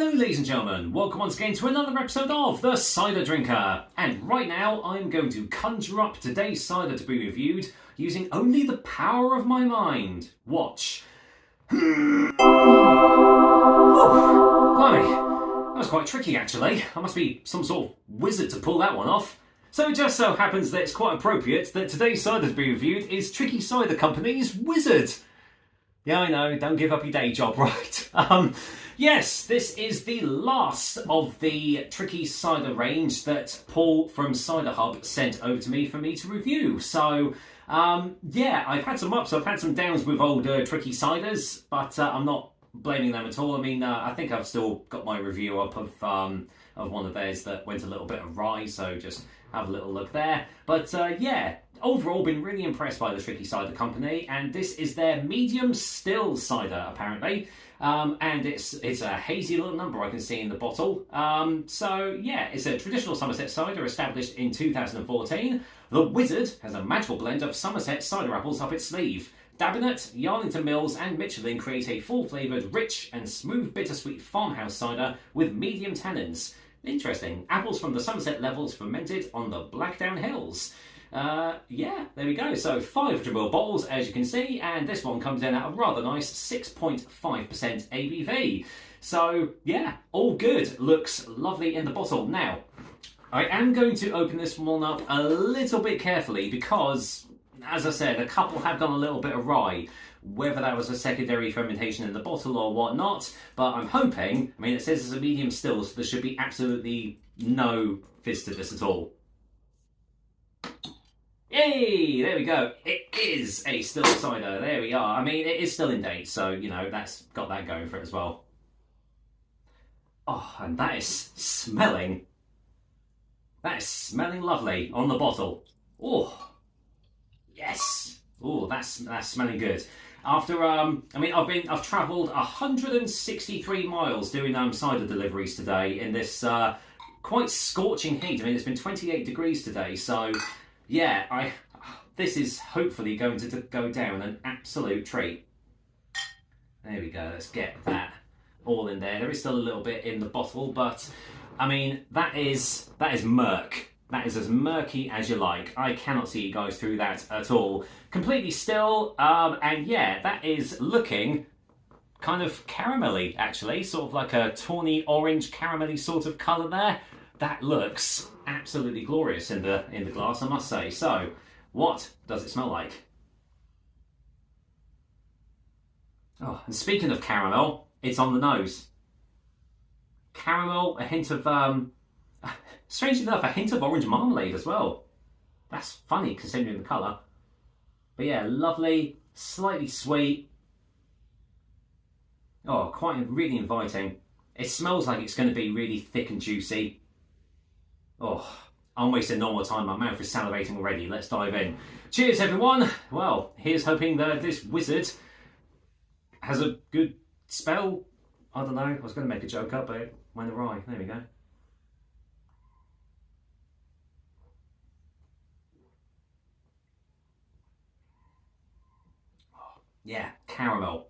Hello ladies and gentlemen, welcome once again to another episode of The Cider Drinker. And right now I'm going to conjure up today's cider to be reviewed using only the power of my mind. Watch. Blimey, that was quite tricky actually. I must be some sort of wizard to pull that one off. So it just so happens that it's quite appropriate that today's cider to be reviewed is Tricky Cider Company's Wizard. Yeah, I know, don't give up your day job, right? Yes, this is the last of the Tricky Cider range that Paul from Cider Hub sent over to me for me to review. So, yeah, I've had some ups, I've had some downs with old Tricky Ciders, but I'm not blaming them at all. I mean, I think I've still got my review up of one of theirs that went a little bit awry, so just have a little look there. But yeah, overall been really impressed by the Tricky Cider Company, and this is their medium still cider apparently. And it's a hazy little number I can see in the bottle. So yeah, it's a traditional Somerset cider established in 2014. The Wizard has a magical blend of Somerset cider apples up its sleeve. Dabinet, Yarlington Mills and Michelin create a full-flavoured, rich and smooth bittersweet farmhouse cider with medium tannins. Interesting. Apples from the Somerset levels fermented on the Blackdown Hills. Yeah, there we go. So 500ml bottles, as you can see, and this one comes in at a rather nice 6.5% ABV. So yeah, all good. Looks lovely in the bottle. Now, I am going to open this one up a little bit carefully because, as I said, a couple have gone a little bit awry. Whether that was a secondary fermentation in the bottle or whatnot, but I'm hoping, I mean, it says it's a medium still, so there should be absolutely no fizz to this at all. Yay! There we go. It is a still cider. There we are. I mean, it is still in date, so, you know, that's got that going for it as well. Oh, and that is smelling. That is smelling lovely on the bottle. Oh, yes. Oh, that's smelling good. After I mean, I've travelled 163 miles doing cider deliveries today in this quite scorching heat. I mean, it's been 28 degrees today, so yeah, this is hopefully going to go down an absolute treat. There we go. Let's get that all in there. There is still a little bit in the bottle, but I mean, that is murk. That is as murky as you like. I cannot see you guys through that at all. Completely still, and yeah, that is looking kind of caramelly, actually. Sort of like a tawny orange caramelly sort of colour there. That looks absolutely glorious in the glass, I must say. So, what does it smell like? Oh, and speaking of caramel, it's on the nose. Caramel, a hint of strangely enough, a hint of orange marmalade as well. That's funny considering the colour. But yeah, lovely, slightly sweet. Oh, quite really inviting. It smells like it's going to be really thick and juicy. Oh, I'm wasting no more time. My mouth is salivating already. Let's dive in. Cheers, everyone. Well, here's hoping that this wizard has a good spell. I don't know. I was going to make a joke up, but it went awry. There we go. Yeah, caramel.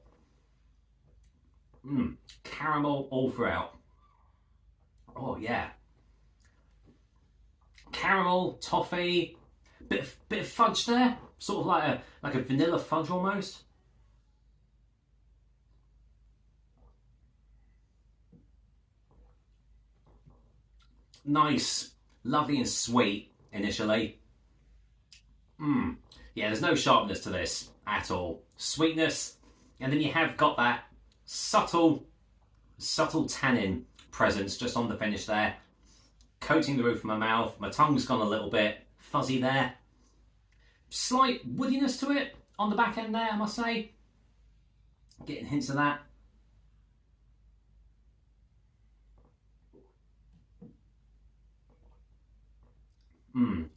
Caramel all throughout. Oh yeah. Caramel, toffee, bit of fudge there, sort of like a vanilla fudge almost. Nice, lovely and sweet initially. Yeah, there's no sharpness to this at all. Sweetness, and then you have got that subtle tannin presence just on the finish there, coating the roof of my mouth. My tongue's gone a little bit fuzzy there. Slight woodiness to it on the back end there, I must say. Getting hints of that.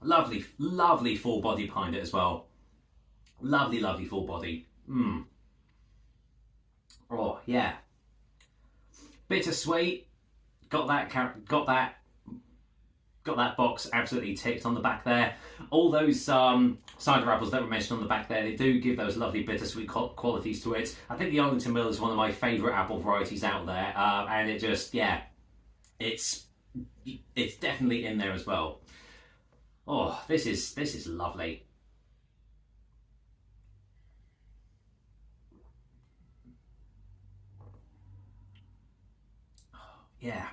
Lovely, lovely full body behind it as well. Lovely, lovely full body. Oh yeah. Bittersweet. Got that got that box absolutely ticked on the back there. All those cider apples that were mentioned on the back there, they do give those lovely bittersweet qualities to it. I think the Arlington Mill is one of my favourite apple varieties out there, and it just, yeah, it's definitely in there as well. Oh, this is lovely. Yeah.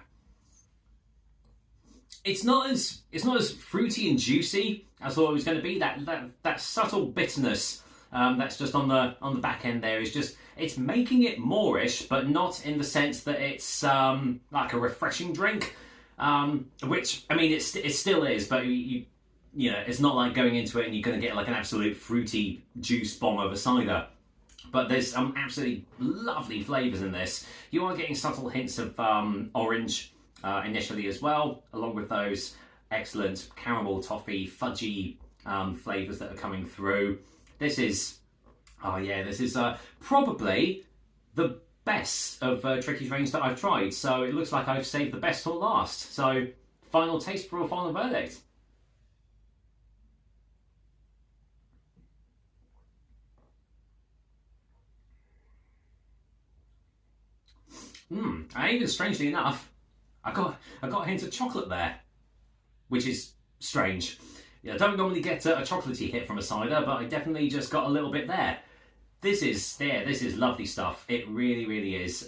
It's not as fruity and juicy as I thought it was going to be. That subtle bitterness that's just on the back end there is just, it's making it moreish, but not in the sense that it's like a refreshing drink. Which, I mean, it still is, but you know, it's not like going into it and you're going to get like an absolute fruity juice bomb of a cider. But there's some absolutely lovely flavours in this. You are getting subtle hints of orange initially as well, along with those excellent caramel, toffee, fudgy flavours that are coming through. This is, oh yeah, this is probably the best of Tricky's range that I've tried. So it looks like I've saved the best till last. So final taste for a final verdict. And even strangely enough, I got a hint of chocolate there, which is strange. I don't normally get a chocolatey hit from a cider, but I definitely just got a little bit there. This is lovely stuff. It really, really is.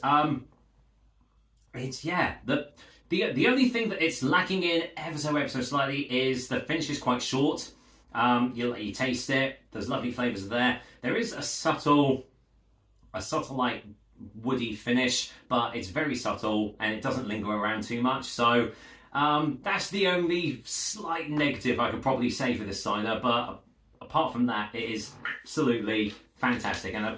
It's, yeah, the only thing that it's lacking in ever so slightly is the finish is quite short. You taste it. There's lovely flavours there. There is a subtle like woody finish, but it's very subtle and it doesn't linger around too much. So that's the only slight negative I could probably say for this cider. But apart from that, it is absolutely fantastic, and I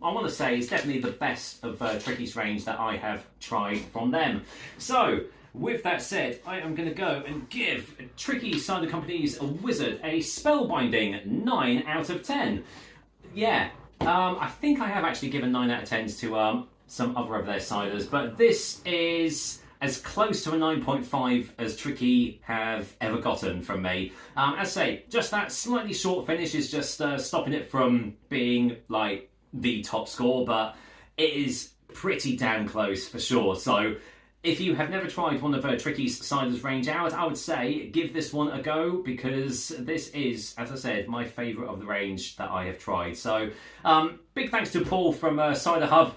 want to say it's definitely the best of Tricky's range that I have tried from them. So with that said, I am going to go and give Tricky Cider Company's Wizard a spellbinding 9 out of 10. Yeah, I think I have actually given 9 out of 10s to some other of their ciders, but this is as close to a 9.5 as Tricky have ever gotten from me. As I say, just that slightly short finish is just stopping it from being like the top score, but it is pretty damn close for sure. So if you have never tried one of Tricky's ciders range out, I would say give this one a go, because this is, as I said, my favourite of the range that I have tried. So big thanks to Paul from Cider Hub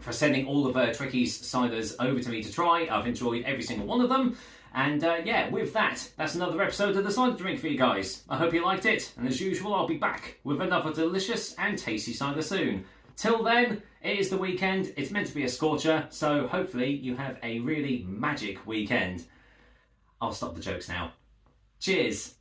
for sending all of Tricky's ciders over to me to try. I've enjoyed every single one of them. And yeah, with that, that's another episode of The Cider Drink for you guys. I hope you liked it, and as usual, I'll be back with another delicious and tasty cider soon. Till then, it is the weekend. It's meant to be a scorcher, so hopefully you have a really magic weekend. I'll stop the jokes now. Cheers!